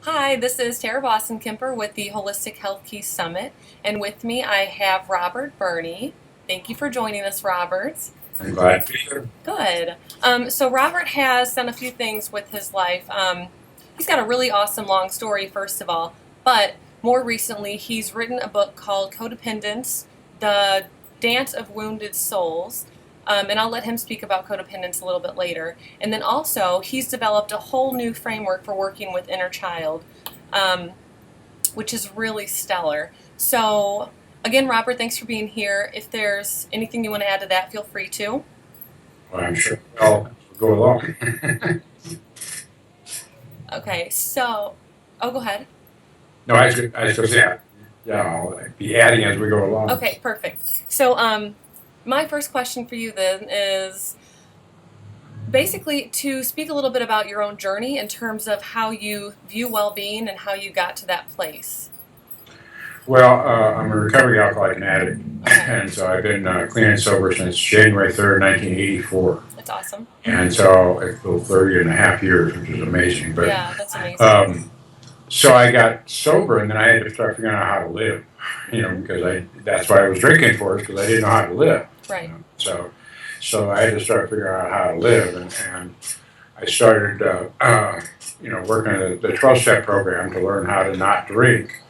Hi, this is Tara Boston-Kemper with the Holistic Health Key Summit, and with me I have Robert Burney. Thank you for joining us, Robert. I'm glad to be here. Good. So Robert has done a few things with his life. He's got a really awesome long story, first of all, but more recently he's written a book called Codependence, The Dance of Wounded Souls. And I'll let him speak about codependence a little bit later. And then also, he's developed a whole new framework for working with inner child, um, which is really stellar. So, again, Robert, thanks for being here. If there's anything you want to add to that, feel free to. Well, I'm sure I'll go along. Okay, so, oh, go ahead. No, I was going to say, yeah, I'll be adding as we go along. Okay, perfect. So, my first question for you then is basically to speak a little bit about your own journey in terms of how you view well-being and how you got to that place. Well, I'm a recovering alcoholic and addict, Okay, and so I've been clean and sober since January 3rd, 1984. that's awesome. And so it's 30 and a half years, which is amazing. But Yeah, that's amazing. so I got sober, and then I had to start figuring out how to live, because that's why I was drinking for, because I didn't know how to live. Right. So I had to start figuring out how to live, and I started, working at the 12-step program to learn how to not drink.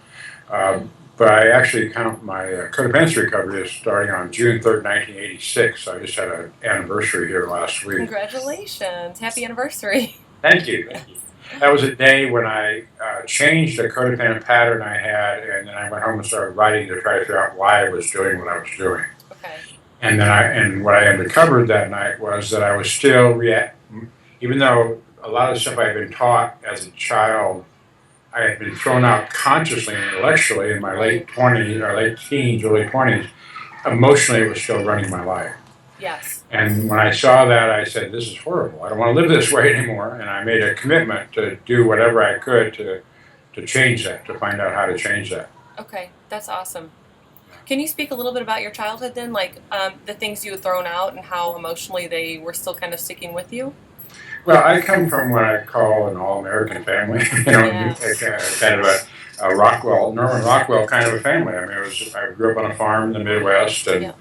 But I actually count my codependency recovery as starting on June 3rd, 1986. So I just had an anniversary here last week. Congratulations. Happy anniversary. Thank you. Thank you. That was a day when I changed a codependent pattern I had, and then I went home and started writing to try to figure out why I was doing what I was doing. Okay. And what I uncovered that night was that I was still even though a lot of stuff I had been taught as a child, I had been thrown out consciously and intellectually in my late 20s or late teens, early 20s. Emotionally, it was still running my life. Yes. And when I saw that, I said, "This is horrible. I don't want to live this way anymore." And I made a commitment to do whatever I could to change that, to find out how to change that. Okay, that's awesome. Can you speak a little bit about your childhood then, like the things you had thrown out and how emotionally they were still kind of sticking with you? Well, I come from what I call an all-American family, Yes. kind of a Rockwell, Norman Rockwell kind of a family. I mean, I grew up on a farm in the Midwest, and Yeah.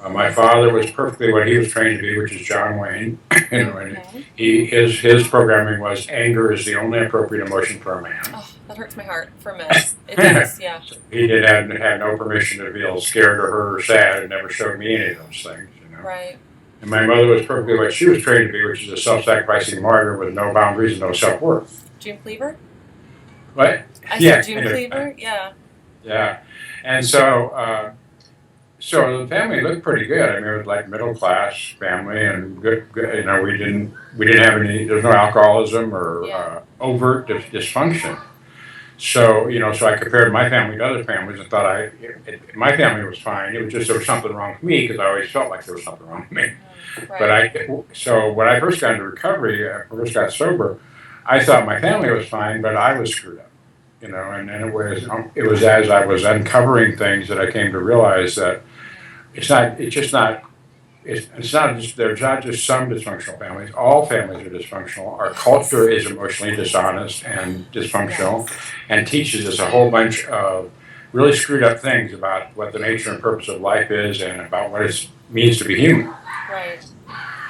my father was perfectly what he was trained to be, which is John Wayne. And Okay. his programming was anger is the only appropriate emotion for a man. Oh, that hurts my heart for a minute. It does, yeah. He did had no permission to feel scared or hurt or sad, and never showed me any of those things. Right. And my mother was perfectly what she was trained to be, which is a self-sacrificing martyr with no boundaries and no self-worth. June Cleaver? What? I Yeah, said June kind of. Cleaver? Yeah. Yeah. And so the family looked pretty good. I mean, it was like middle class family and good. We didn't have any. There's no alcoholism or Yeah. overt dysfunction. So I compared my family to other families and thought my family was fine. It was just there was something wrong with me because I always felt like there was something wrong with me. But Right. so when I first got into recovery, first got sober, I thought my family was fine, but I was screwed up. And it was as I was uncovering things that I came to realize that there's not just some dysfunctional families. All families are dysfunctional. Our culture is emotionally dishonest and dysfunctional Yes. and teaches us a whole bunch of really screwed up things about what the nature and purpose of life is and about what it means to be human. Right.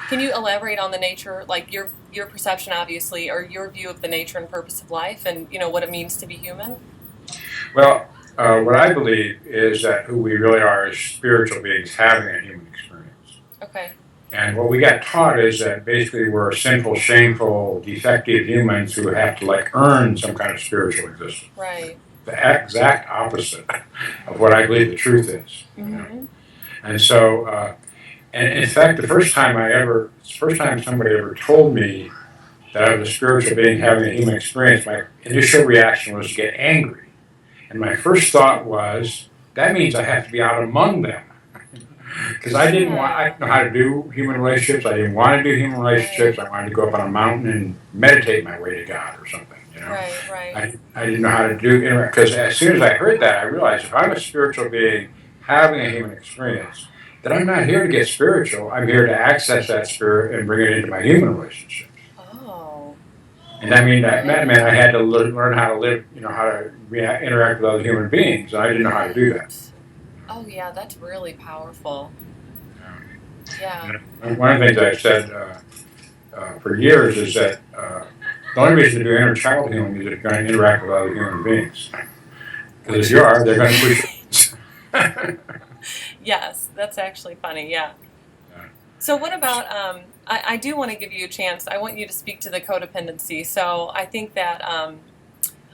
Can you elaborate on the nature, like your perception, obviously, or your view of the nature and purpose of life, and what it means to be human? Well, what I believe is that who we really are is spiritual beings having a human experience. Okay. And what we got taught is that basically we're sinful, shameful, defective humans who have to earn some kind of spiritual existence. Right. The exact opposite of what I believe the truth is. Mm-hmm. And so, and in fact, the first time somebody ever told me that I was a spiritual being having a human experience, my initial reaction was to get angry. And my first thought was, that means I have to be out among them. Because I didn't Yeah. know how to do human relationships. I didn't want to do human Right. relationships. I wanted to go up on a mountain and meditate my way to God or something. Right. Right. I didn't know how to do it. Because as soon as I heard that, I realized if I'm a spiritual being having a human experience, then I'm not here to get spiritual. I'm here to access that spirit and bring it into my human relationships. Oh. And that meant I had to learn how to live, how to interact with other human beings. And I didn't know how to do that. Oh yeah, that's really powerful. Yeah. And one of the things I've said for years is that the only reason to do inner child healing is if you're going to interact with other human beings. Because if you are, they're going to push you. Yes, that's actually funny. Yeah. So what about, I do want to give you a chance. I want you to speak to the codependency. So I think that,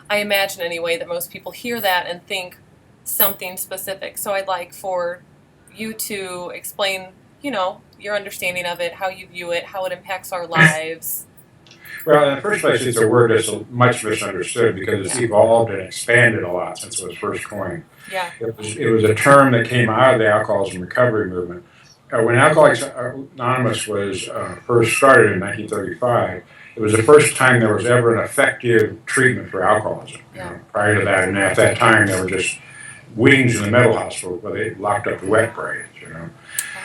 I imagine anyway, that most people hear that and think something specific. So I'd like for you to explain, your understanding of it, how you view it, how it impacts our lives. Well, in the first place, it's a word that's much misunderstood because it's evolved and expanded a lot since it was first coined. Yeah. It was a term that came out of the alcoholism recovery movement. When Alcoholics Anonymous was first started in 1935, it was the first time there was ever an effective treatment for alcoholism. Yeah. Prior to that, and at that time, there were just wings in the mental hospital where they locked up the wet brains.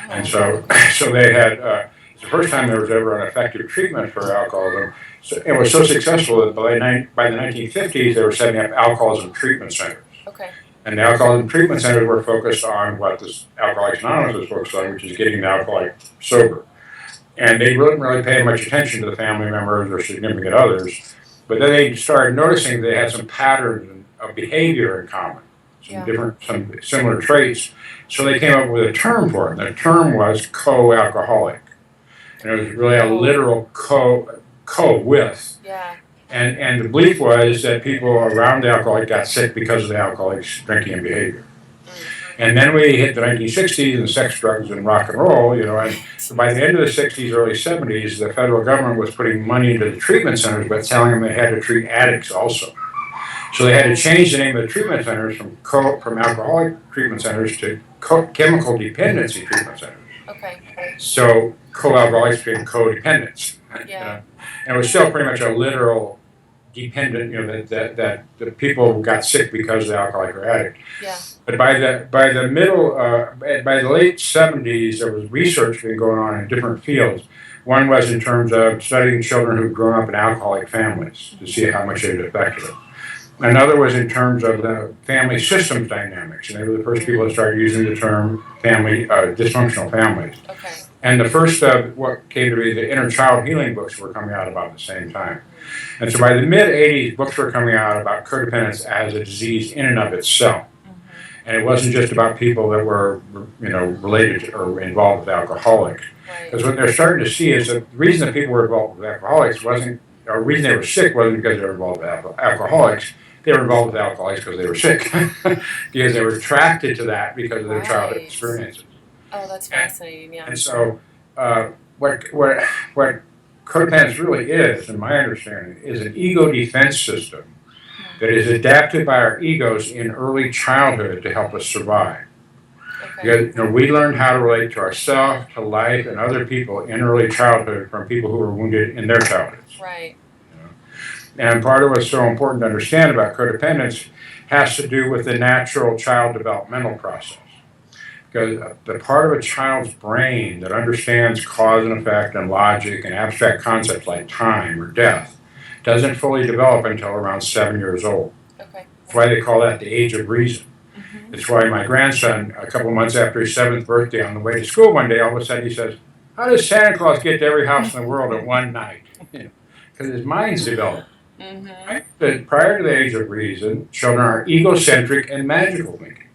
And so they had. It's the first time there was ever an effective treatment for alcoholism. So it was so successful that by the 1950s, they were setting up alcoholism treatment centers. Okay. And the alcoholism treatment centers were focused on what this Alcoholics Anonymous was focused on, which is getting the alcoholic sober. And they wouldn't really pay much attention to the family members or significant others. But then they started noticing they had some patterns of behavior in common, some similar traits. So they came up with a term for it. And the term was co-alcoholic. And it was really a literal with. Yeah. And the belief was that people around the alcoholic got sick because of the alcoholic's drinking and behavior. And then we hit the 1960s and sex, drugs, and rock and roll, and so by the end of the 60s, early 70s, the federal government was putting money into the treatment centers, but telling them they had to treat addicts also. So they had to change the name of the treatment centers from alcoholic treatment centers to chemical dependency treatment centers. Okay. So co-alcoholics became codependents. Yeah. And it was still pretty much a literal dependent, that the people got sick because of the alcoholic or addict. Yeah. But by the late 70s, there was research being going on in different fields. One was in terms of studying children who'd grown up in alcoholic families to see how much it affected them. Another was in terms of the family systems dynamics, and they were the first people that started using the term dysfunctional families. Okay. And the first of what came to be the inner child healing books were coming out about the same time. And so by the mid-'80s, books were coming out about codependence as a disease in and of itself. And it wasn't just about people that were, related to, or involved with alcoholics. Because what they're starting to see is that the reason that people were involved with alcoholics the reason they were sick wasn't because they were involved with alcoholics. They were involved with alcoholics because they were sick. Because they were attracted to that because of their childhood experiences. Oh, that's fascinating, yeah. And so what codependence really is, in my understanding, is an ego defense system that is adapted by our egos in early childhood to help us survive. Okay. Because we learned how to relate to ourselves, to life, and other people in early childhood from people who were wounded in their childhoods. Right. And part of what's so important to understand about codependence has to do with the natural child developmental process. Because the part of a child's brain that understands cause and effect and logic and abstract concepts like time or death doesn't fully develop until around 7 years old. Okay. That's why they call that the age of reason. Mm-hmm. That's why my grandson, a couple months after his 7th birthday, on the way to school one day, all of a sudden he says, "How does Santa Claus get to every house in the world in one night?" Because his mind's developed. Mm-hmm. Right? But prior to the age of reason, children are egocentric and magical thinking.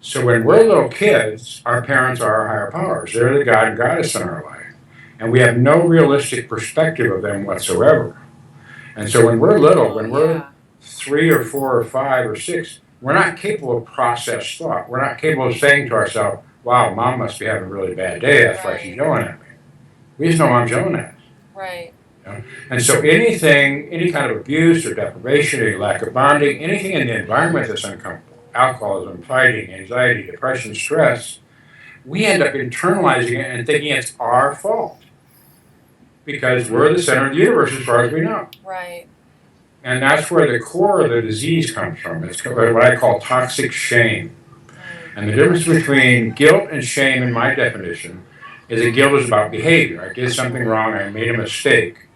So when we're little kids, our parents are our higher powers. They're the God and Goddess in our life. And we have no realistic perspective of them whatsoever. And so when we're little, when we're 3 or 4 or 5 or 6, we're not capable of processed thought. We're not capable of saying to ourselves, "Wow, Mom must be having a really bad day. That's why she's yelling at me." We just know Mom's yelling at us. Right. And so any kind of abuse or deprivation, any lack of bonding, anything in the environment that's uncomfortable, alcoholism, fighting, anxiety, depression, stress, we end up internalizing it and thinking it's our fault. Because we're the center of the universe as far as we know. Right. And that's where the core of the disease comes from. It's what I call toxic shame. And the difference between guilt and shame, in my definition, is that guilt is about behavior. I did something wrong, I made a mistake.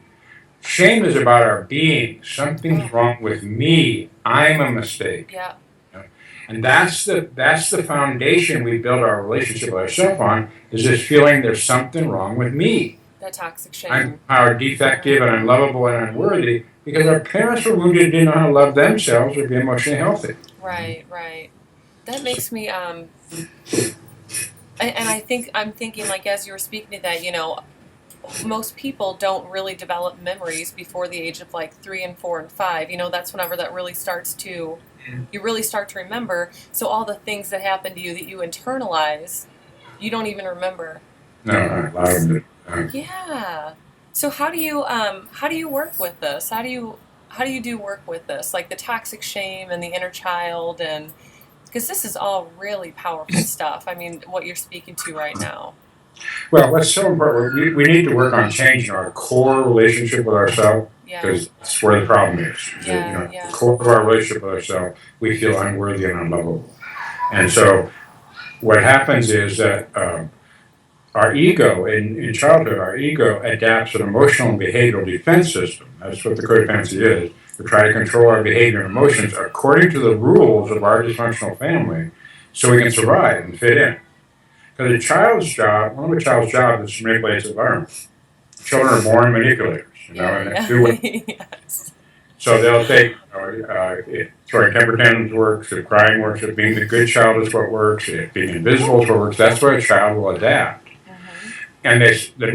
Shame is about our being. Something's wrong with me. I'm a mistake. Yeah. And that's the foundation we build our relationship with ourselves on, is this feeling there's something wrong with me. That toxic shame. I'm defective and unlovable and unworthy because our parents were wounded and didn't know how to love themselves or be emotionally healthy. Right, right. That makes me and I'm thinking, like, as you were speaking to that, most people don't really develop memories before the age of like 3 and 4 and 5. That's whenever that really starts to, you really start to remember. So all the things that happen to you that you internalize, you don't even remember. No, a lot of it. Yeah. So how do you work with this? How do you do work with this? Like the toxic shame and the inner child, and because this is all really powerful stuff. I mean, what you're speaking to right now. Well, what's so important, we need to work on changing our core relationship with ourselves, because that's where the problem is. The core of our relationship with ourselves, we feel unworthy and unlovable. And so what happens is that our ego, in childhood, our ego adapts an emotional and behavioral defense system. That's what the codependency is. We try to control our behavior and emotions according to the rules of our dysfunctional family so we can survive and fit in. Because one of a child's job is to manipulate its environment. Children are born manipulators, and they do what. Yes. So they'll take, if throwing temper tantrums works, if crying works, if being the good child is what works, if being invisible is what works, that's why a child will adapt. And the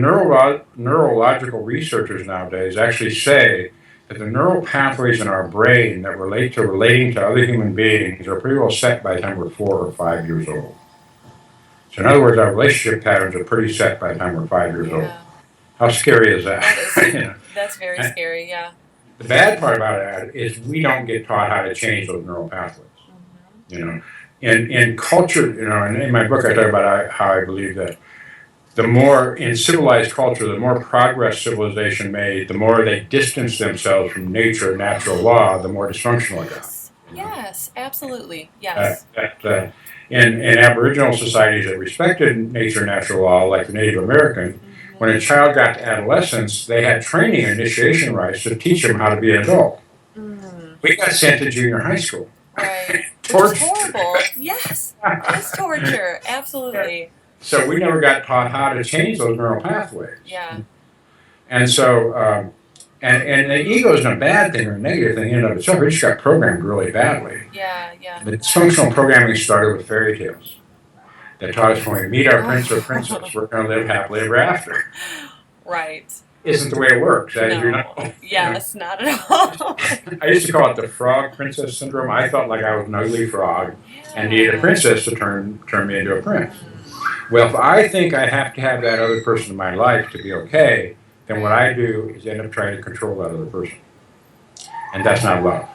neurological researchers nowadays actually say that the neural pathways in our brain that relate to relating to other human beings are pretty well set by the time we're 4 or 5 years old. So in other words, our relationship patterns are pretty set by the time we're 5 years old. How scary is that? That's very scary, yeah. The bad part about it is we don't get taught how to change those neural pathways. In culture, and in my book I talk about how I believe that the more in civilized culture, the more progress civilization made, the more they distance themselves from nature, natural law, the more dysfunctional it got. Yes, absolutely, yes. In Aboriginal societies that respected nature and natural law, like the Native American, when a child got to adolescence, they had training and initiation rites to teach them how to be an adult. We got sent to junior high school. Right. Torture. It's horrible. Yes, it's torture, absolutely. So we never got taught how to change those neural pathways. Yeah. And so, and the ego isn't a bad thing or a negative thing in and of itself. We just got programmed really badly. Yeah, yeah. The dysfunctional programming started with fairy tales that taught us when we meet our prince or princess, we're going to live happily ever after. Right. Isn't the way it works. Yes, not at all. I used to call it the frog princess syndrome. I felt like I was an ugly frog and needed a princess to turn me into a prince. Well, if I think I have to have that other person in my life to be okay, then what I do is end up trying to control that other person. And that's not love.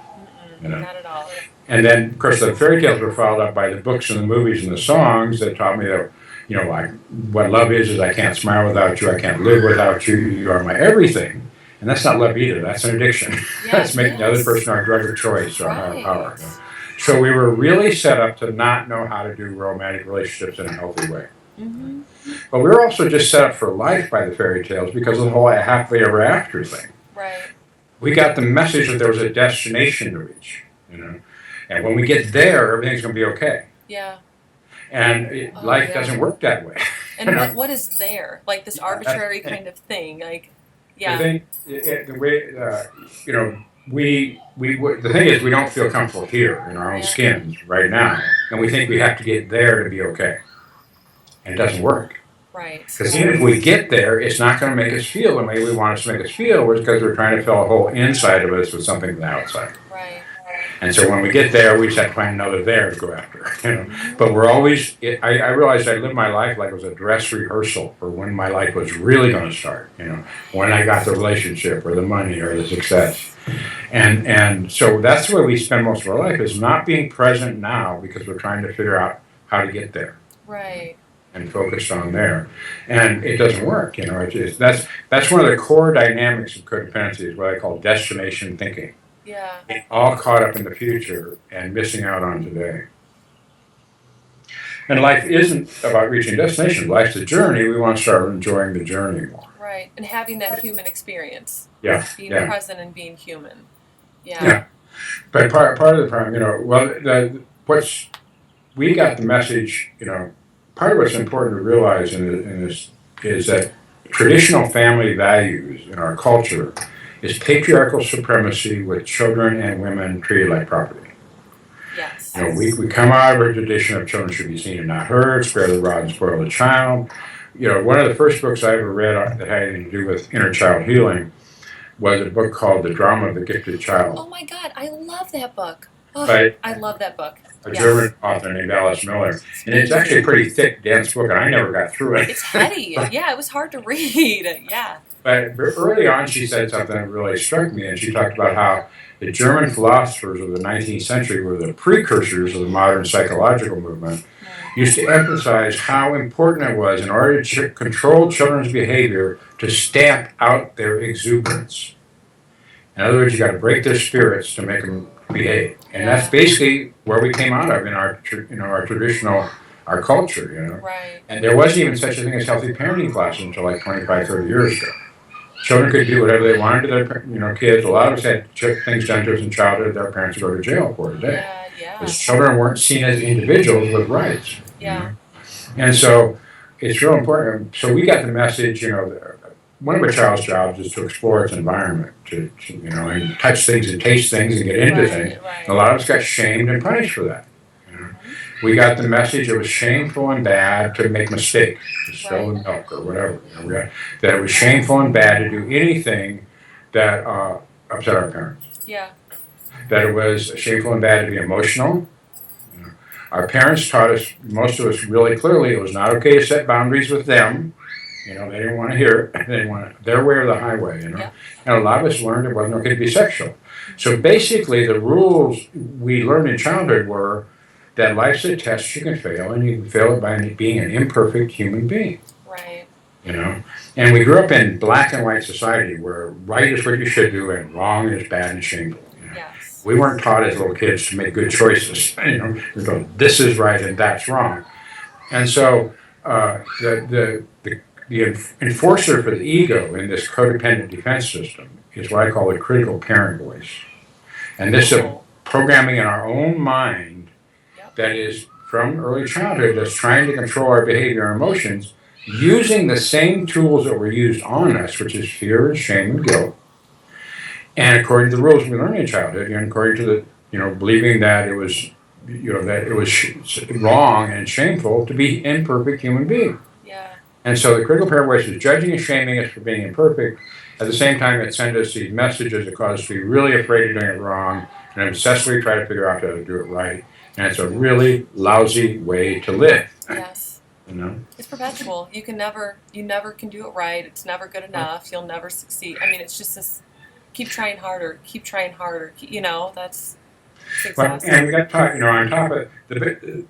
Not at all. And then, of course, the fairy tales were followed up by the books and the movies and the songs that taught me that, like what love is I can't smile without you, I can't live without you, you are my everything. And that's not love either, that's an addiction. That's making the other person our drug of choice or our power. So we were really set up to not know how to do romantic relationships in a healthy way. But we were also just set up for life by the fairy tales because of the whole happily ever after thing. Right. We got the message that there was a destination to reach, and when we get there, everything's going to be okay. Yeah. And life doesn't work that way. And what is there? Like this arbitrary kind of thing, like, yeah. The thing is, we don't feel comfortable here in our own skins right now, and we think we have to get there to be okay. And it doesn't work. Right. Because even if we get there, it's not going to make us feel the way we want us to make us feel, because we're trying to fill a whole inside of us with something from the outside. Right. And so when we get there, we just have to find another there to go after. But we're always, I realized I lived my life like it was a dress rehearsal for when my life was really going to start, when I got the relationship or the money or the success. And so that's the way we spend most of our life, is not being present now because we're trying to figure out how to get there. Right. And focused on there, and it doesn't work. That's one of the core dynamics of codependency, is what I call destination thinking. Yeah. All caught up in the future and missing out on today. And life isn't about reaching destination. Life's a journey. We want to start enjoying the journey more. Right. And having that human experience. Yeah. Being Yeah. present and being human. Yeah. Yeah. But part of the problem, we got the message, part of what's important to realize in this is that traditional family values in our culture is patriarchal supremacy with children and women treated like property. Yes. We come out of a tradition of children should be seen and not heard, spare the rod and spoil the child. One of the first books I ever read that had anything to do with inner child healing was a book called The Drama of the Gifted Child. Oh my God, I love that book. Oh, By I love that book. a German author named Alice Miller. And it's actually a pretty thick, dense book, and I never got through it. It's heady. Yeah, it was hard to read. Yeah. But early on, she said something that really struck me, and she talked about how the German philosophers of the 19th century were the precursors of the modern psychological movement, used to emphasize how important it was in order to control children's behavior to stamp out their exuberance. In other words, you got to break their spirits to make them behave, and that's basically where we came out of in our traditional our culture, Right. And there wasn't even such a thing as healthy parenting classes until like 25, 30 years ago. Children could do whatever they wanted to their kids. A lot of us had things done to us in childhood that our parents would go to jail for today. Yeah. Because children weren't seen as individuals with rights. Yeah. And so it's real important. So we got the message, one of a child's jobs is to explore its environment, to and touch things and taste things and get into things. Right. And a lot of us got shamed and punished for that. We got the message it was shameful and bad to make mistakes, to spill the milk or whatever. That it was shameful and bad to do anything that upset our parents. Yeah. That it was shameful and bad to be emotional. Our parents taught us, most of us really clearly, it was not okay to set boundaries with them. They didn't want to hear it. They didn't want it. Their way or the highway, Yeah. And a lot of us learned it wasn't okay to be sexual. So basically the rules we learned in childhood were that life's a test you can fail, and you can fail it by being an imperfect human being. Right. And we grew up in black and white society where right is what you should do and wrong is bad and shameful. Yes. We weren't taught as little kids to make good choices. This is right and that's wrong. And so the enforcer for the ego in this codependent defense system is what I call the critical parent voice. And this is a programming in our own mind that is from early childhood that's trying to control our behavior and emotions using the same tools that were used on us, which is fear and shame and guilt. And according to the rules we learned in childhood, and according to the, believing that it was, that it was wrong and shameful to be an imperfect human being. Yeah. And so the critical parent voice is judging and shaming us for being imperfect. At the same time, it sends us these messages that cause us to be really afraid of doing it wrong and obsessively try to figure out how to do it right. And it's a really lousy way to live. Yes. It's perpetual. You never can do it right. It's never good enough. You'll never succeed. I mean, it's just this, keep trying harder, that's exhausting. And we got taught, on top of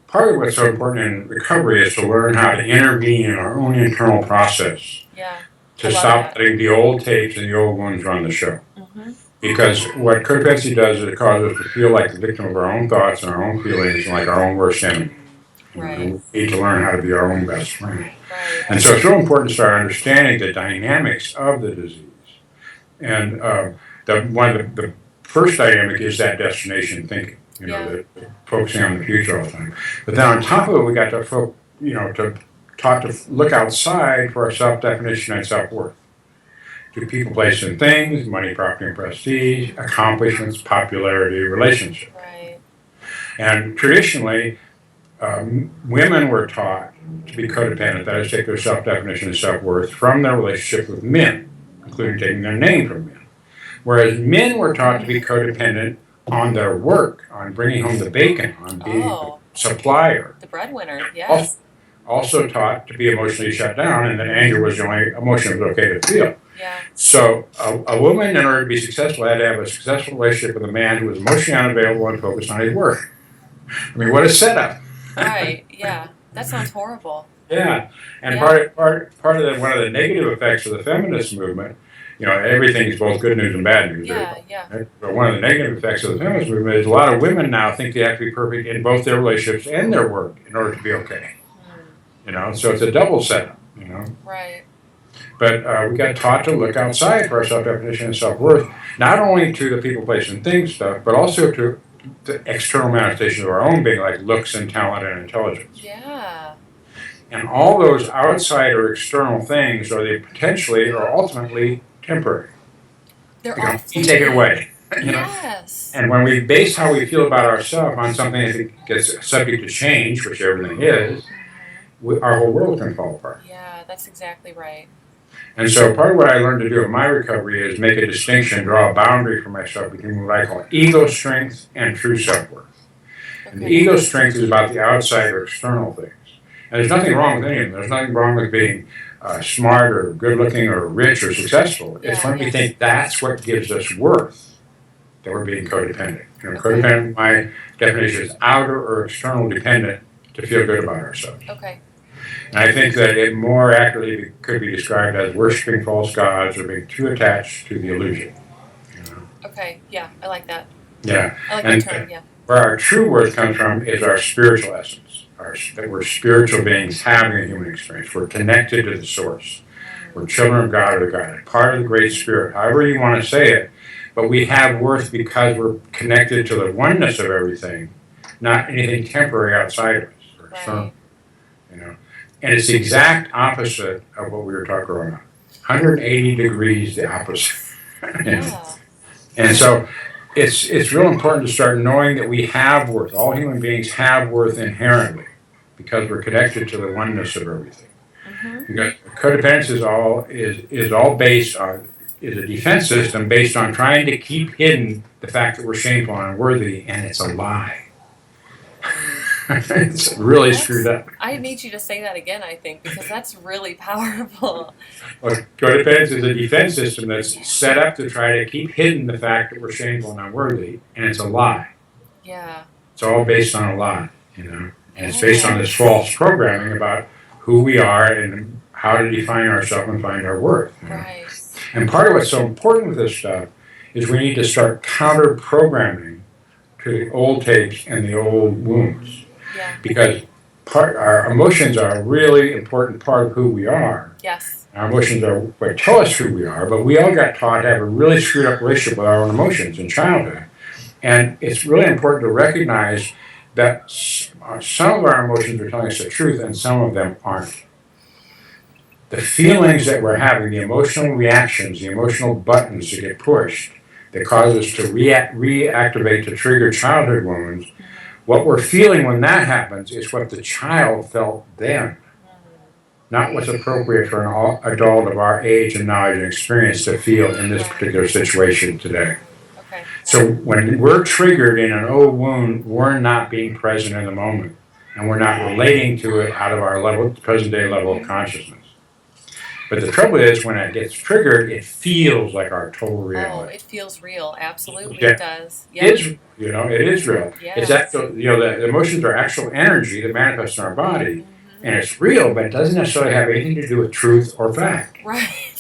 part of what's so important in recovery is to learn how to intervene in our own internal process. Yeah. To stop letting the old tapes and the old ones run the show. Mm-hmm. Because what codependency does is it causes us to feel like the victim of our own thoughts and our own feelings and like our own worst enemy. Right. We need to learn how to be our own best friend. Right. And so it's real important to start understanding the dynamics of the disease. And the first dynamic is that destination thinking, the focusing on the future all the time. But then on top of it, we got to taught to look outside for our self-definition and self-worth. To people, places, and things, money, property, and prestige, accomplishments, popularity, relationships. Right. And traditionally, women were taught to be codependent, that is, take their self-definition and self-worth from their relationship with men, including taking their name from men. Whereas men were taught to be codependent on their work, on bringing home the bacon, on being the supplier. The breadwinner, yes. Also taught to be emotionally shut down, and that anger was the only emotion that was okay to feel. Yeah. So a woman, in order to be successful, had to have a successful relationship with a man who was emotionally unavailable and focused on his work. I mean, what a setup! Right. Yeah. That sounds horrible. Yeah, and part of one of the negative effects of the feminist movement, everything is both good news and bad news. Yeah. Right? But one of the negative effects of the feminist movement is a lot of women now think they have to be perfect in both their relationships and their work in order to be okay. So it's a double setup. Right. But we got taught to look outside for our self-definition and self-worth, not only to the people, place, and things stuff, but also to the external manifestations of our own being, like looks and talent and intelligence. Yeah. And all those outside or external things are they potentially or ultimately temporary. They're You often take it away. Yes. And when we base how we feel about ourselves on something that gets subject to change, which everything is, our whole world can fall apart. Yeah, that's exactly right. And so part of what I learned to do in my recovery is make a distinction, draw a boundary for myself between what I call ego strength and true self-worth. And the ego strength is about the outside or external things. And there's nothing wrong with any of them. There's nothing wrong with being smart or good-looking or rich or successful. It's when we think that's what gives us worth that we're being codependent. Codependent, my definition, is outer or external dependent to feel good about ourselves. Okay. And I think that it more accurately could be described as worshiping false gods or being too attached to the illusion. Okay, yeah, I like that. Yeah. I like that term, yeah. Where our true worth comes from is our spiritual essence. That we're spiritual beings having a human experience. We're connected to the source. We're children of God or God, part of the Great Spirit, however you want to say it. But we have worth because we're connected to the oneness of everything, not anything temporary outside of us or external. And it's the exact opposite of what we were talking about. 180 degrees the opposite. Yeah. And so it's real important to start knowing that we have worth. All human beings have worth inherently because we're connected to the oneness of everything. Because codependence is all based on is a defense system based on trying to keep hidden the fact that we're shameful and unworthy, and it's a lie. It's really screwed up. I need you to say that again, I think, because that's really powerful. Well, codependence is a defense system that's set up to try to keep hidden the fact that we're shameful and unworthy, and it's a lie. Yeah. It's all based on a lie, And it's based on this false programming about who we are and how to define ourselves and find our worth. Right. And part of what's so important with this stuff is we need to start counter-programming to the old tapes and the old wounds. Yeah. Because our emotions are a really important part of who we are. Yes. Our emotions are what tell us who we are, but we all got taught to have a really screwed up relationship with our own emotions in childhood. And it's really important to recognize that some of our emotions are telling us the truth and some of them aren't. The feelings that we're having, the emotional reactions, the emotional buttons that get pushed that cause us to reactivate, to trigger childhood wounds, what we're feeling when that happens is what the child felt then, not what's appropriate for an adult of our age and knowledge and experience to feel in this particular situation today. Okay. So when we're triggered in an old wound, we're not being present in the moment, and we're not relating to it out of our present day level of consciousness. But the trouble is, when it gets triggered, it feels like our total reality. Oh, it feels real. Absolutely, it does. Yeah. It is real. Yes. It's that the emotions are actual energy that manifests in our body, and it's real, but it doesn't necessarily have anything to do with truth or fact. Right.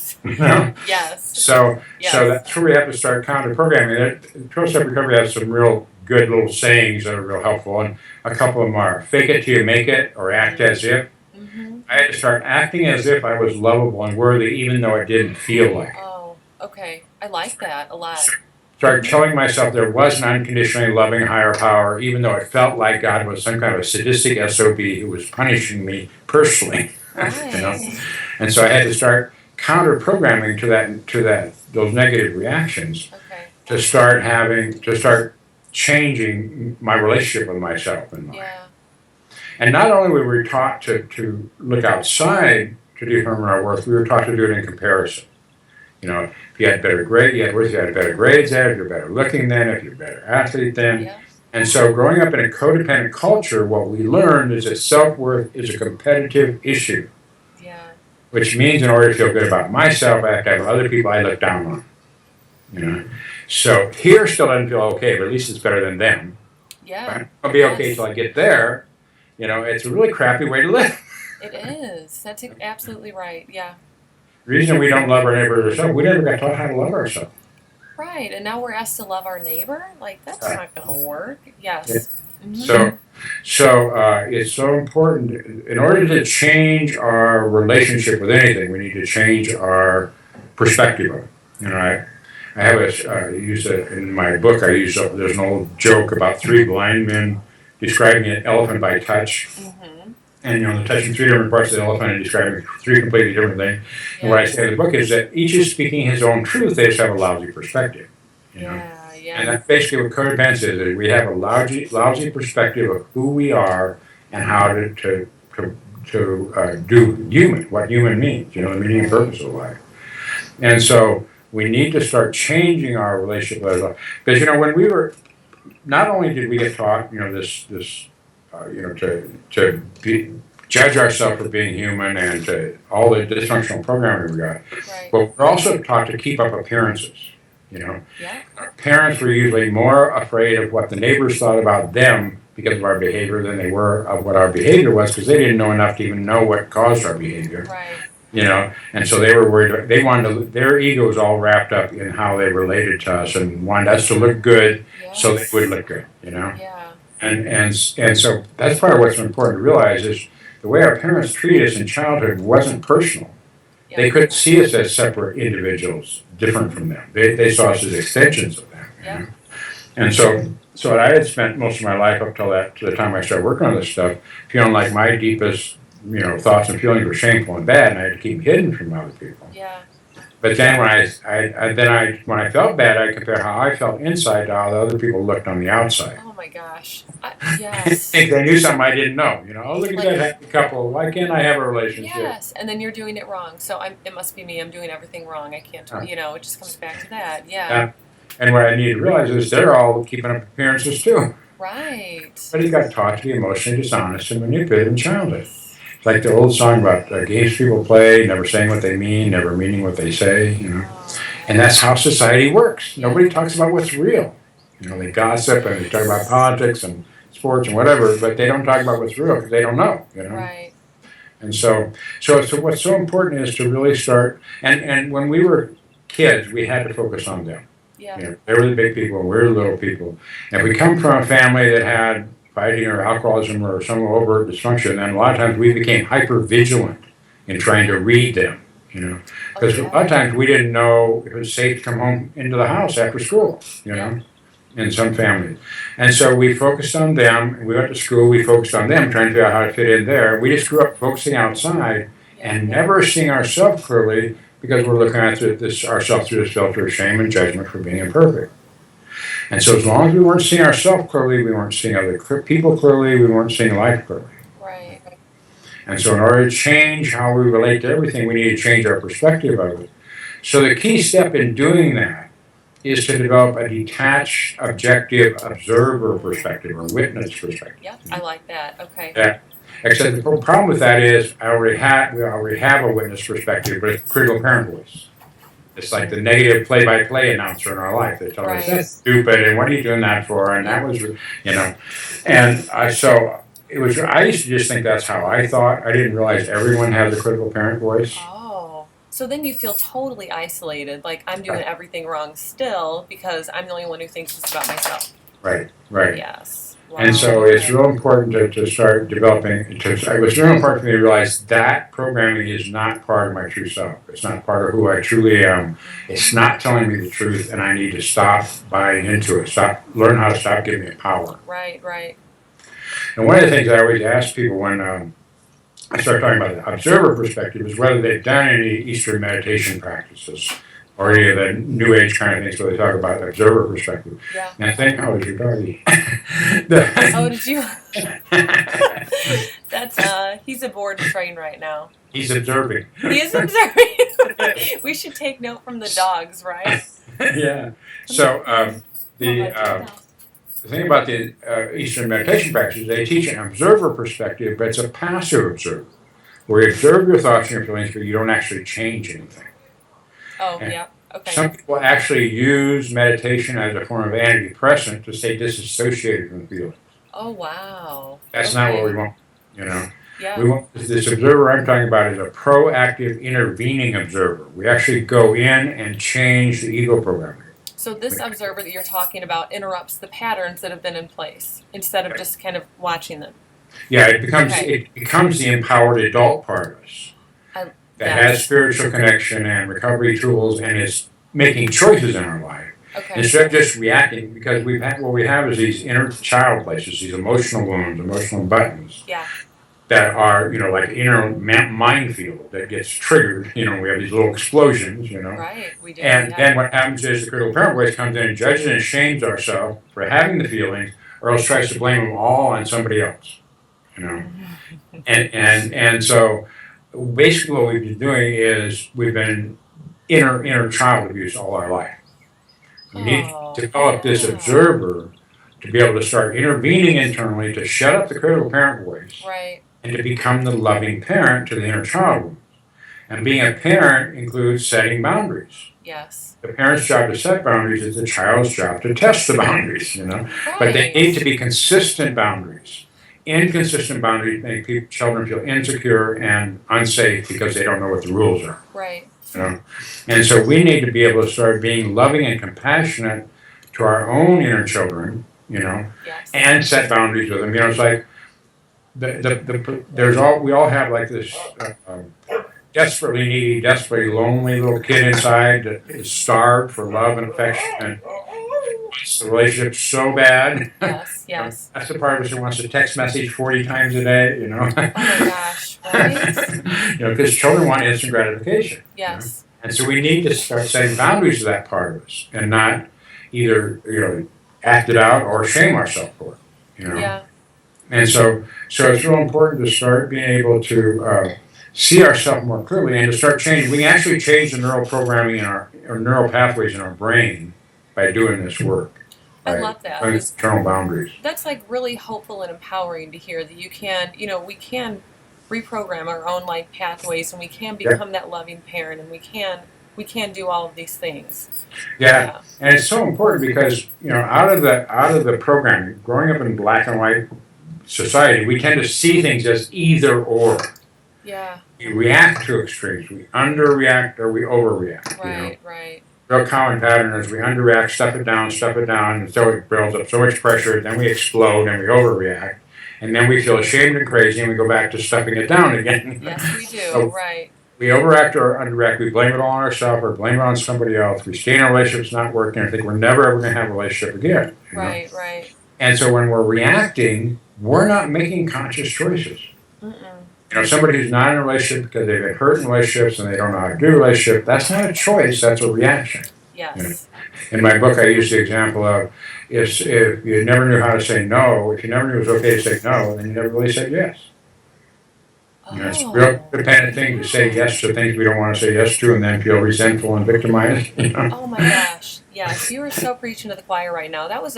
Yes. So that's where we have to start counter-programming. 12-step recovery has some real good little sayings that are real helpful, and a couple of them are: fake it till you make it, or act as if. I had to start acting as if I was lovable and worthy, even though it didn't feel like it. Oh, okay. I like that a lot. Start telling myself there was an unconditionally loving higher power, even though it felt like God was some kind of a sadistic SOB who was punishing me personally. Right. And so I had to start counter-programming to those negative reactions to start changing my relationship with myself and mine. Yeah. And not only were we taught to look outside to determine our worth, we were taught to do it in comparison. If you had better grades, you had better grades then, if you're better looking then, if you're a better athlete then. Yeah. And so growing up in a codependent culture, what we learned is that self-worth is a competitive issue. Yeah. Which means in order to feel good about myself, I have to have other people I look down on. So here still doesn't feel okay, but at least it's better than them. Yeah. Right? I'll be okay until I get there. It's a really crappy way to live. It is. That's absolutely right. Yeah. The reason we don't love our neighbor ourselves, we never got taught how to love ourselves. Right. And now we're asked to love our neighbor? Like, that's not going to work. Yes. So it's so important. In order to change our relationship with anything, we need to change our perspective of it. You know, I have use it in my book. There's an old joke about three blind men describing an elephant by touch. And they're touching three different parts of the elephant and describing three completely different things. And what I say in the book is that each is speaking his own truth. They just have a lousy perspective. And that's basically what codependency is. We have a lousy perspective of who we are and how to do what human means. The meaning and purpose of life. And so we need to start changing our relationship with life. Because when we were, not only did we get taught, judge ourselves for being human and to all the dysfunctional programming we got, but we're also taught to keep up appearances. Our parents were usually more afraid of what the neighbors thought about them because of our behavior than they were of what our behavior was, because they didn't know enough to even know what caused our behavior. And so they were worried. They wanted their ego was all wrapped up in how they related to us and wanted us to look good, so they would look good. And so that's part of what's important to realize is the way our parents treated us in childhood wasn't personal. They couldn't see us as separate individuals, different from them. They saw us as extensions of them. And so I had spent most of my life up till to the time I started working on this stuff, feeling like my deepest, thoughts and feelings were shameful and bad, and I had to keep hidden from other people. But then when I felt bad, I compared how I felt inside to how the other people looked on the outside. Oh my gosh! Yes. If they knew something I didn't know, oh, look at that happy couple. Why can't I have a relationship? Yes, and then you're doing it wrong. So it must be me. I'm doing everything wrong. I can't. It just comes back to that. And what I need to realize is they're all keeping up appearances too. Right. But he got taught to be emotionally dishonest and manipulative in childhood. Like the old song about games people play, never saying what they mean, never meaning what they say, And that's how society works. Nobody talks about what's real. They gossip and they talk about politics and sports and whatever, but they don't talk about what's real because they don't know, Right. And so what's so important is to really start, and when we were kids, we had to focus on them. They were the big people and we were the little people. And if we come from a family that had fighting or alcoholism or some overt dysfunction, then a lot of times we became hyper vigilant in trying to read them, because a lot of times we didn't know it was safe to come home into the house after school, in some families. And so we focused on them. We went to school, we focused on them, trying to figure out how to fit in there. We just grew up focusing outside and never seeing ourselves clearly because we're looking at ourselves through this filter of shame and judgment for being imperfect. And so as long as we weren't seeing ourselves clearly, we weren't seeing other people clearly, we weren't seeing life clearly. Right. And so in order to change how we relate to everything, we need to change our perspective of it. So the key step in doing that is to develop a detached, objective observer perspective or witness perspective. Yep, I like that. Okay. Yeah. Except the problem with that is we already have a witness perspective, but it's a critical parent voice. It's like the negative play-by-play announcer in our life. They tell us that's stupid, and what are you doing that for? And that was, And I used to just think that's how I thought. I didn't realize everyone has a critical parent voice. Oh, so then you feel totally isolated, like I'm doing everything wrong still because I'm the only one who thinks this about myself. Right. Yes. Wow. And so it's real important to start developing. It was real important for me to realize that programming is not part of my true self. It's not part of who I truly am. It's not telling me the truth, and I need to stop buying into it. Learn how to stop giving it power. Right. And one of the things I always ask people when I start talking about the observer perspective is whether they've done any Eastern meditation practices or any of the New Age kind of things where they talk about the observer perspective. Yeah. And I think, oh, did you doggy? Oh, did you? That's he's aboard the train right now. He's observing. He is observing. We should take note from the dogs, right? Yeah. So the thing about the Eastern meditation practices, they teach an observer perspective, but it's a passive observer, where you observe your thoughts and your feelings, but you don't actually change anything. Oh, yeah. Okay. Some people actually use meditation as a form of antidepressant to stay disassociated from feelings. Oh, wow. That's not what we want, Yeah. We want this observer I'm talking about is a proactive, intervening observer. We actually go in and change the ego programming. So this observer that you're talking about interrupts the patterns that have been in place instead of just kind of watching them. Yeah, it becomes the empowered adult part of us that has spiritual connection and recovery tools and is making choices in our life. Okay. Instead of just reacting, because what we have is these inner child places, these emotional wounds, emotional buttons. Yeah. That are, like inner minefield that gets triggered. We have these little explosions, Right, we do. And then what happens is the critical parent voice comes in and judges and shames ourselves for having the feelings, or else tries to blame them all on somebody else, And so basically what we've been doing is we've been inner child abuse all our life. We need to develop this observer to be able to start intervening internally to shut up the critical parent voice. Right. And to become the loving parent to the inner child. And being a parent includes setting boundaries. Yes. The parent's job to set boundaries is the child's job to test the boundaries, Right. But they need to be consistent boundaries. Inconsistent boundaries make children feel insecure and unsafe because they don't know what the rules are. Right. And so we need to be able to start being loving and compassionate to our own inner children, Yes. and set boundaries with them. It's like, we all have like this desperately needy, desperately lonely little kid inside that is starved for love and affection and wants the relationship so bad. Yes. That's the part of us who wants to text message 40 times a day, Oh my gosh, right? Because children want instant gratification. Yes. And so we need to start setting boundaries to that part of us and not either, act it out or shame ourselves for it, Yeah. And so it's real important to start being able to see ourselves more clearly and to start changing. We can actually change the neural programming in our neural pathways in our brain by doing this work. I love that. Internal boundaries. That's like really hopeful and empowering to hear that you can, we can reprogram our own life pathways and we can become that loving parent and we can do all of these things. Yeah. And it's so important because, out of the programming, growing up in black and white society, we tend to see things as either or. Yeah. We react to extremes. We underreact or we overreact. Right. Real common pattern is we underreact, step it down, and so it builds up so much pressure, then we explode and we overreact. And then we feel ashamed and crazy and we go back to stepping it down again. Yes, we do. Right. We overact or underreact. We blame it all on ourselves or blame it on somebody else. We stay in a relationship that's not working and think we're never ever going to have a relationship again. Right. And so when we're reacting, we're not making conscious choices. Somebody who's not in a relationship because they've been hurt in relationships and they don't know how to do a relationship, that's not a choice, that's a reaction. Yes. In my book, I use the example of if you never knew how to say no, if you never knew it was okay to say no, then you never really said yes. It's a real dependent thing to say yes to things we don't want to say yes to and then feel resentful and victimized. Oh my gosh. Yes, you are so preaching to the choir right now. That was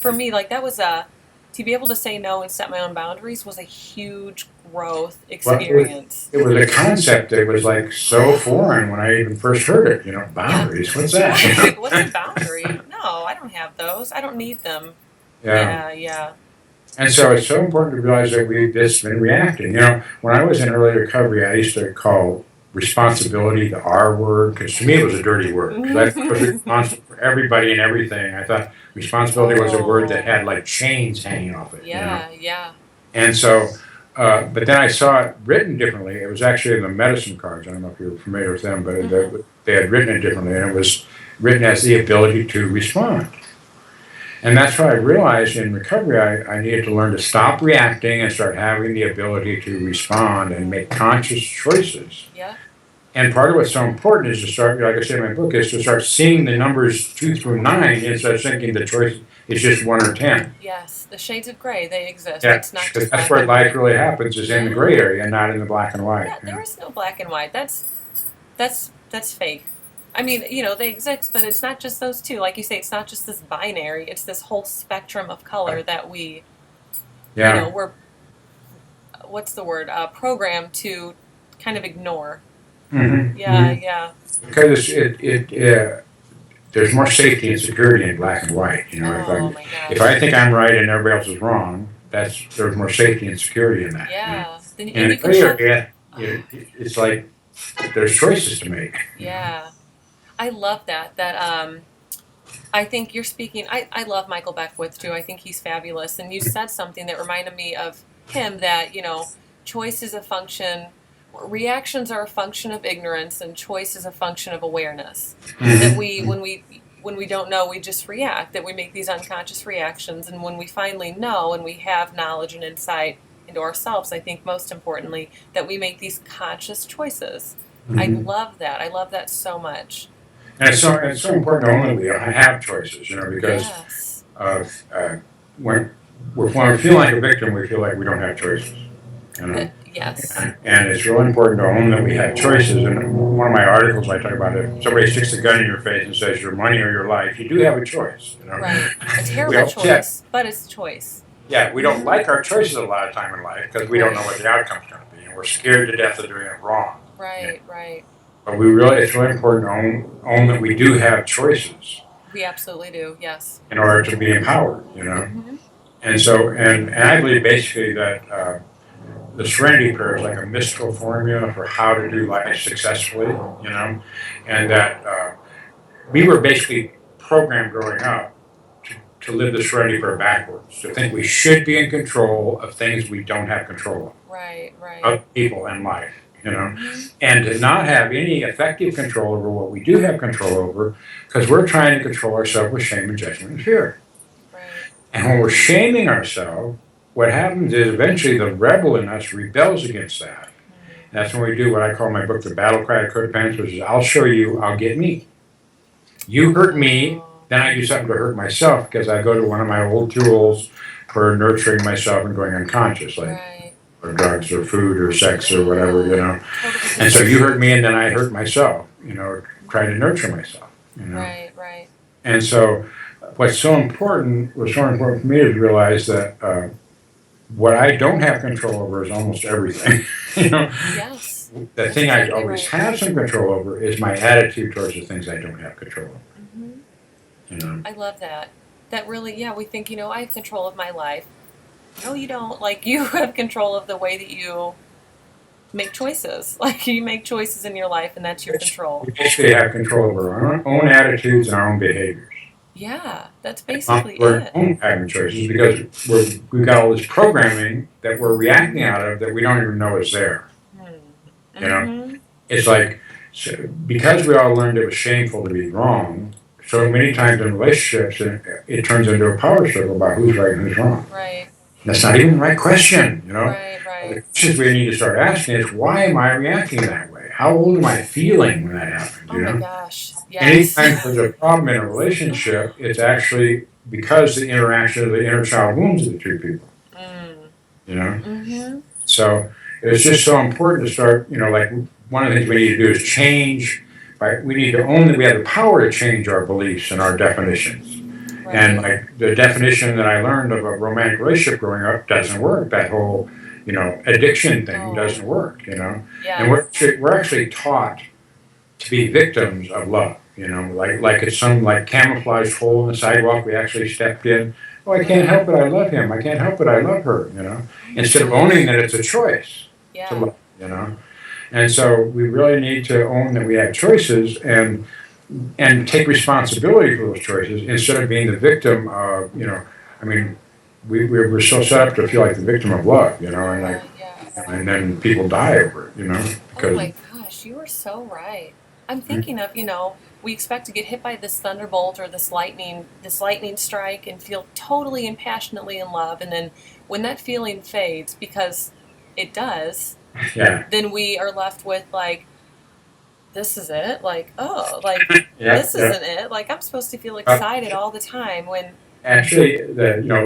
for me, to be able to say no and set my own boundaries was a huge growth experience. It was a concept that was like so foreign when I even first heard it, boundaries, what's that? What's a boundary? No, I don't have those. I don't need them. Yeah. And so it's so important to realize that we've just been reacting. When I was in early recovery, I used to call responsibility the R word, because to me it was a dirty word. Because I was responsible for everybody and everything. I thought responsibility was a word that had like chains hanging off it. Yeah. And so, but then I saw it written differently. It was actually in the medicine cards. I don't know if you're familiar with them, but they had written it differently, and it was written as the ability to respond. And that's why I realized in recovery I needed to learn to stop reacting and start having the ability to respond and make conscious choices. Yeah. And part of what's so important is to start, like I say in my book, is to start seeing the numbers 2 through 9 instead of thinking the choice is just 1 or 10. Yes, the shades of gray, they exist. Yeah, it's not just that's where life really happens, is in the gray area, not in the black and white. Yeah, there is no black and white. That's fake. I mean, they exist, but it's not just those two. Like you say, it's not just this binary. It's this whole spectrum of color that we, we're, what's the word, programmed to kind of ignore. Mm-hmm. Yeah. Because there's more safety and security in black and white. If I think I'm right and everybody else is wrong, there's more safety and security in that. Yeah. And in the gray area, it's like there's choices to make. Yeah. I love that I think you're speaking. I love Michael Beckwith too. I think he's fabulous. And you said something that reminded me of him, that, choice is a function, reactions are a function of ignorance, and choice is a function of awareness. That when we don't know, we just react, that we make these unconscious reactions. And when we finally know and we have knowledge and insight into ourselves, I think most importantly, that we make these conscious choices. I love that. I love that so much. And it's so important to own that we have choices, because Yes. when when we feel like a victim, we feel like we don't have choices, Yes. And it's really important to own that we have choices. And one of my articles, I talk about it. Somebody sticks a gun in your face and says your money or your life. You do have a choice, Right. A terrible choice, but it's a choice. Yeah, we don't like our choices a lot of time in life because we don't know what the outcome's going to be, and we're scared to death of doing it wrong. Right. Right. But it's really important to own that we do have choices. We absolutely do. Yes. In order to be empowered, And so, and I believe basically that the Serenity Prayer is like a mystical formula for how to do life successfully, and that we were basically programmed growing up to live the Serenity Prayer backwards, to think we should be in control of things we don't have control of. Right. Right. Of people and life, and to not have any effective control over what we do have control over, because we're trying to control ourselves with shame and judgment and fear. Right. And when we're shaming ourselves, what happens is eventually the rebel in us rebels against that. That's when we do what I call my book, The Battle Cry of Codependence, which is I'll show you, I'll get me. You hurt me, then I do something to hurt myself, because I go to one of my old tools for nurturing myself and going unconscious, like or drugs or food or sex or whatever, And so you hurt me and then I hurt myself, trying to nurture myself, Right. Right. And so was so important for me to realize that what I don't have control over is almost everything. Yes. The thing I always have some control over is my attitude towards the things I don't have control over. I love that. That really, we think, I have control of my life. No, you don't. Like, you have control of the way that you make choices. Like, you make choices in your life, and that's your control. We basically have control over our own attitudes and our own behaviors. Yeah, that's basically We're it. having choices because we've got all this programming that we're reacting out of that we don't even know is there. It's like, because we all learned it was shameful to be wrong, so many times in relationships it turns into a power struggle about who's right and who's wrong. Right. That's not even the right question, Right, right. The questions we need to start asking is, why am I reacting that way? How old am I feeling when that happens? Oh my gosh. Yes. Anytime there's a problem in a relationship, it's actually because the interaction of the inner child wounds of the two people. So it's just so important to start, like one of the things we need to do is change. We need to own that we have the power to change our beliefs and our definitions. Right. And like the definition that I learned of a romantic relationship growing up doesn't work. That whole, addiction thing doesn't work, Yeah. And we're actually taught to be victims of love, like it's some like camouflaged hole in the sidewalk we actually stepped in. Oh, I can't help it, I love him. I can't help it, I love her, Instead of owning that it's a choice to love, And so we really need to own that we have choices and take responsibility for those choices instead of being the victim of, we're so set up to feel like the victim of love, and then people die over it, Oh my gosh, you are so right. I'm thinking of, we expect to get hit by this thunderbolt or this lightning strike and feel totally and passionately in love, and then when that feeling fades, because it does, then we are left with like, this is it, like, this isn't it, like I'm supposed to feel excited all the time when actually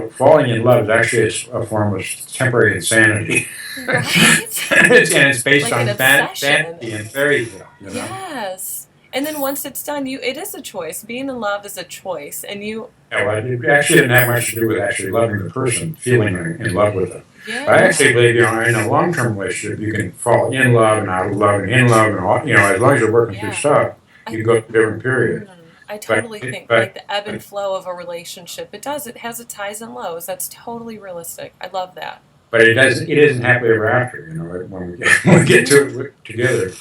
falling in love is actually a form of temporary insanity. Right? it's based like on fantasy and fairy tale. Yes. And then once it's done, it is a choice. Being in love is a choice, and you. It actually didn't have much to do with actually loving the person, feeling in love with them. Yeah. I actually believe, in a long-term relationship, you can fall in love and out of love and in love, and as long as you're working through stuff, you go through different periods. I totally think like the ebb and flow of a relationship. It does. It has its highs and lows. That's totally realistic. I love that. But it isn't happily ever after, when we get to it together,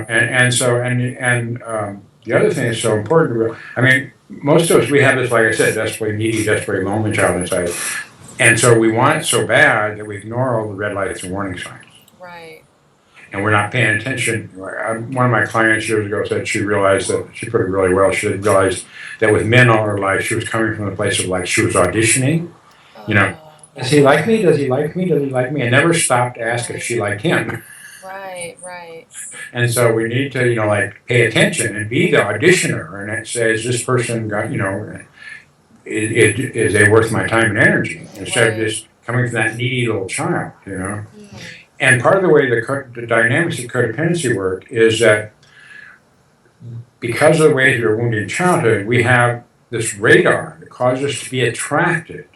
and so the other thing is so important. most of us, we have this, like I said, desperately needy, desperately lonely child inside. And so we want it so bad that we ignore all the red lights and warning signs. Right. And we're not paying attention. One of my clients years ago said she realized that, she put it really well, she realized that with men all her life, she was coming from the place of like she was auditioning. You know, does he like me? Does he like me? Does he like me? And never stopped to ask if she liked him. Right, right. And so we need to, like pay attention and be the auditioner. And it says, this person got, is they worth my time and energy instead of just coming from that needy little child, And part of the way the dynamics of codependency work is that because of the way we were wounded in childhood, we have this radar that causes us to be attracted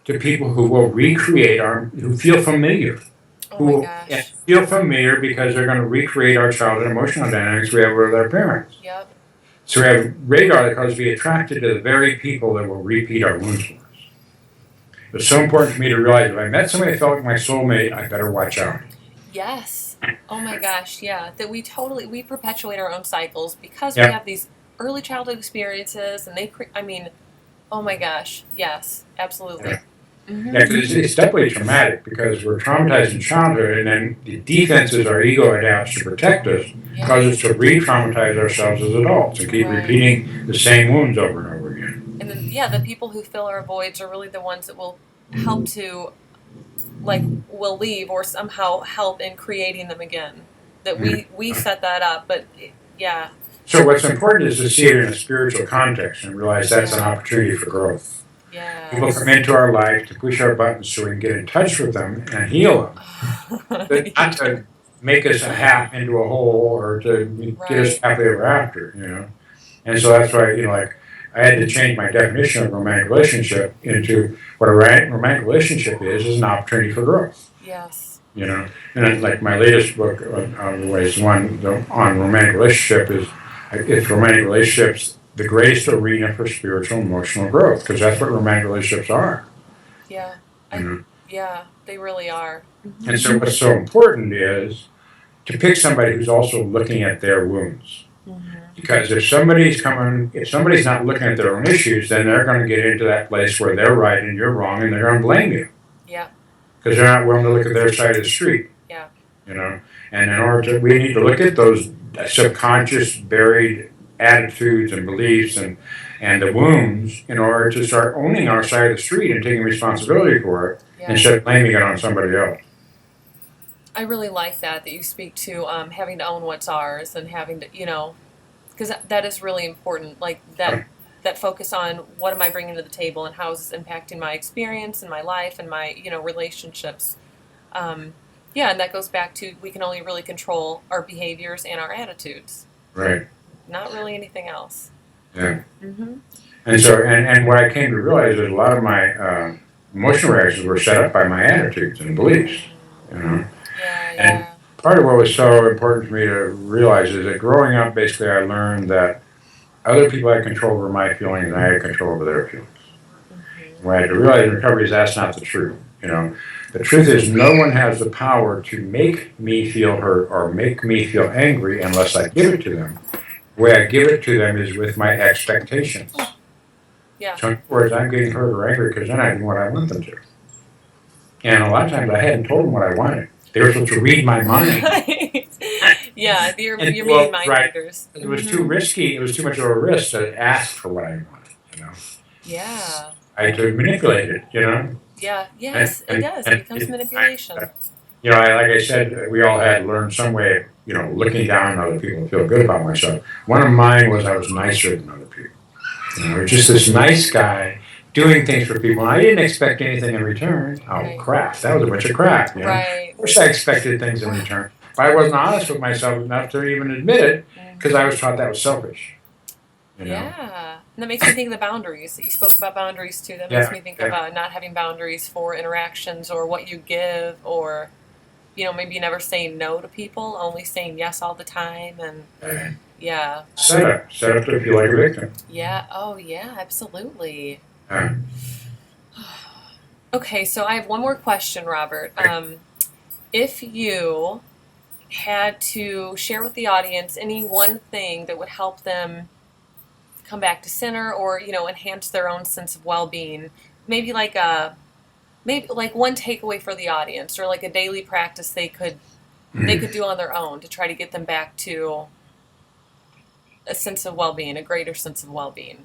to people who will recreate who feel familiar. Oh my gosh. Feel familiar because they're going to recreate our childhood emotional dynamics we have with our parents. Yep. So we have radar that causes us to be attracted to the very people that will repeat our wounds for us. It's so important for me to realize if I met somebody that felt like my soulmate, I better watch out. Yes. Oh my gosh, yeah. That we perpetuate our own cycles because we have these early childhood experiences and oh my gosh, yes, absolutely. Yeah. Yeah, because it's definitely traumatic because we're traumatized in childhood, and then the defenses our ego adapts to protect us cause us to re-traumatize ourselves as adults and keep repeating the same wounds over and over again. And then, the people who fill our voids are really the ones that will help to, will leave or somehow help in creating them again. That we set that up, but yeah. So what's important is to see it in a spiritual context and realize that's an opportunity for growth. Yeah. People come into our life to push our buttons so we can get in touch with them and heal them. But not to make us a hat into a hole or to get us happily ever after, And so that's why, I had to change my definition of romantic relationship into what a romantic relationship is an opportunity for growth. Yes. And then, like my latest book on romantic relationship it's romantic relationships, the greatest arena for spiritual and emotional growth, because that's what romantic relationships are. Yeah. Yeah, they really are. Mm-hmm. And so what's so important is to pick somebody who's also looking at their wounds. Mm-hmm. Because if somebody's not looking at their own issues, then they're going to get into that place where they're right and you're wrong, and they're going to blame you. Yeah. Because they're not willing to look at their side of the street. Yeah. And we need to look at those subconscious buried attitudes and beliefs and the wounds in order to start owning our side of the street and taking responsibility for it instead of blaming it on somebody else. I really like that you speak to having to own what's ours and having to, because that is really important. Like that focus on what am I bringing to the table and how is this impacting my experience and my life and my, relationships. And that goes back to we can only really control our behaviors and our attitudes. Right. Not really anything else. Yeah. Mm-hmm. And so, and what I came to realize is a lot of my emotional reactions were set up by my attitudes and beliefs, Yeah. And part of what was so important for me to realize is that growing up, basically, I learned that other people had control over my feelings and I had control over their feelings. Mm-hmm. What I had to realize in recovery is that's not the truth. The truth is no one has the power to make me feel hurt or make me feel angry unless I give it to them. The way I give it to them is with my expectations. Yeah. So in other words, I'm getting hurt or angry because then I do what I want them to. And a lot of times I hadn't told them what I wanted. They were supposed to read my mind. Yeah, you're reading mind readers. It was too risky. It was too much of a risk to ask for what I wanted. Yeah. I had to manipulate it. Yeah. Yes, it does. It becomes manipulation. Like I said, we all had learned some way, looking down on other people and feel good about myself. One of mine was I was nicer than other people. Just this nice guy doing things for people. And I didn't expect anything in return. Oh, crap. That was a bunch of crap. Right. Of course I expected things in return. But I wasn't honest with myself enough to even admit it because I was taught that was selfish. Yeah. And that makes me think of the boundaries. You spoke about boundaries too. That makes me think of not having boundaries for interactions or what you give or, maybe never saying no to people, only saying yes all the time. And yeah. Set up to feel like a victim. Yeah. Oh, yeah, absolutely. Okay, so I have one more question, Robert. If you had to share with the audience any one thing that would help them come back to center, or enhance their own sense of well-being. Maybe like one takeaway for the audience, or like a daily practice they could do on their own to try to get them back to a sense of well-being, a greater sense of well-being.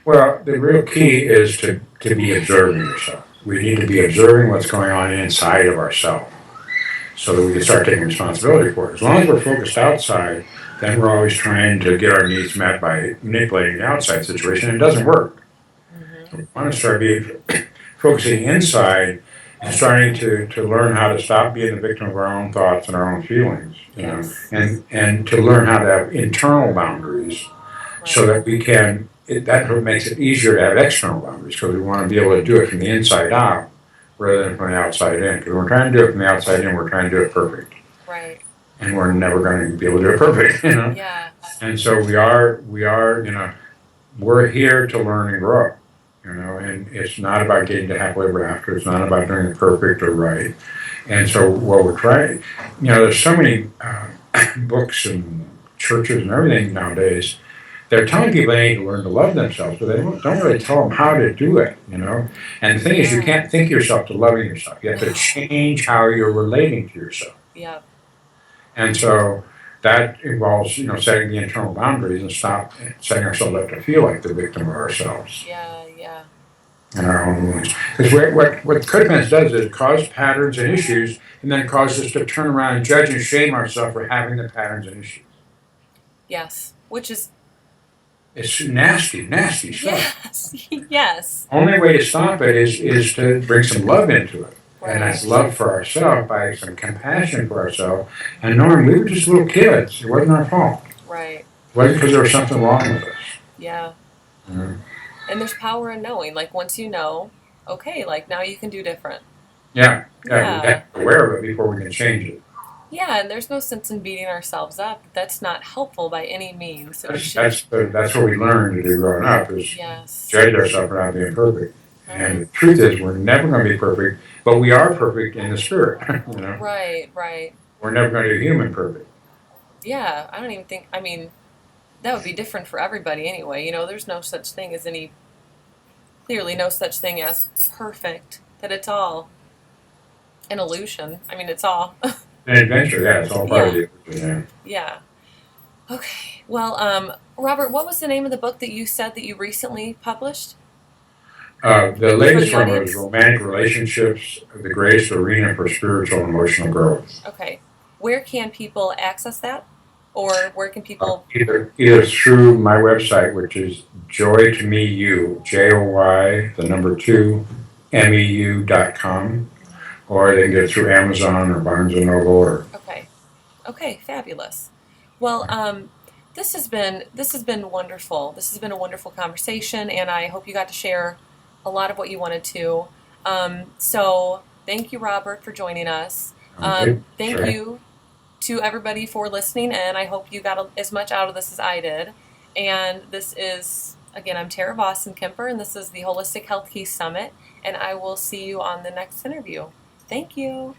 Well, the real key is to be observing yourself. We need to be observing what's going on inside of ourselves so that we can start taking responsibility for it. As long as we're focused outside, then we're always trying to get our needs met by manipulating the outside situation, and it doesn't work. So we want to start focusing inside and starting to learn how to stop being the victim of our own thoughts and our own feelings, and to learn how to have internal boundaries so that we can. That's what makes it easier to have external boundaries, because we want to be able to do it from the inside out rather than from the outside in. Because we're trying to do it from the outside in, we're trying to do it perfect. Right. And we're never going to be able to do it perfect, Yeah. And so we're here to learn and grow, and it's not about getting to happily ever after. It's not about doing it perfect or right. And so what we're trying, there's so many books and churches and everything nowadays. They're telling people they need to learn to love themselves, but they don't really tell them how to do it, And the thing is, you can't think yourself to loving yourself. You have to change how you're relating to yourself. Yeah. And so that involves, setting the internal boundaries and stop setting ourselves up to feel like the victim of ourselves. Yeah. And our own wounds. Because what codependence does is it causes patterns and issues, and then causes us to turn around and judge and shame ourselves for having the patterns and issues. Yes. Which is... It's nasty stuff. Yes. Only way to stop it is to bring some love into it. Right. And that's love for ourselves, by some compassion for ourselves, and knowing we were just little kids. It wasn't our fault. Right. It wasn't because there was something wrong with us. Yeah. Mm-hmm. And there's power in knowing. Like, once you know, okay, like, now you can do different. Yeah. We have to be aware of it before we can change it. Yeah, and there's no sense in beating ourselves up. That's not helpful by any means. So that's what we learned to do growing up, is judge ourselves for not being perfect. Right. And the truth is, we're never going to be perfect, but we are perfect in the spirit. Right. We're never going to be human perfect. Yeah, I don't even think, that would be different for everybody anyway. There's no such thing as clearly no such thing as perfect, that it's all an illusion. It's all... An adventure, it's all part of the adventure, Yeah. Okay. Well, Robert, what was the name of the book that you said that you recently published? The latest one was Romantic Relationships, the Greatest Arena for Spiritual and Emotional Growth. Okay. Where can people access that? Or where can people... Either through my website, which is joy2meu, JOY2MEU.com, or they can get it through Amazon or Barnes & Noble. Okay, fabulous. Well, this has been wonderful. This has been a wonderful conversation, and I hope you got to share a lot of what you wanted to. So thank you, Robert, for joining us. Thank you to everybody for listening, and I hope you got as much out of this as I did. And this is, again, I'm Tara Vossen-Kemper, and this is the Holistic Health Key Summit, and I will see you on the next interview. Thank you.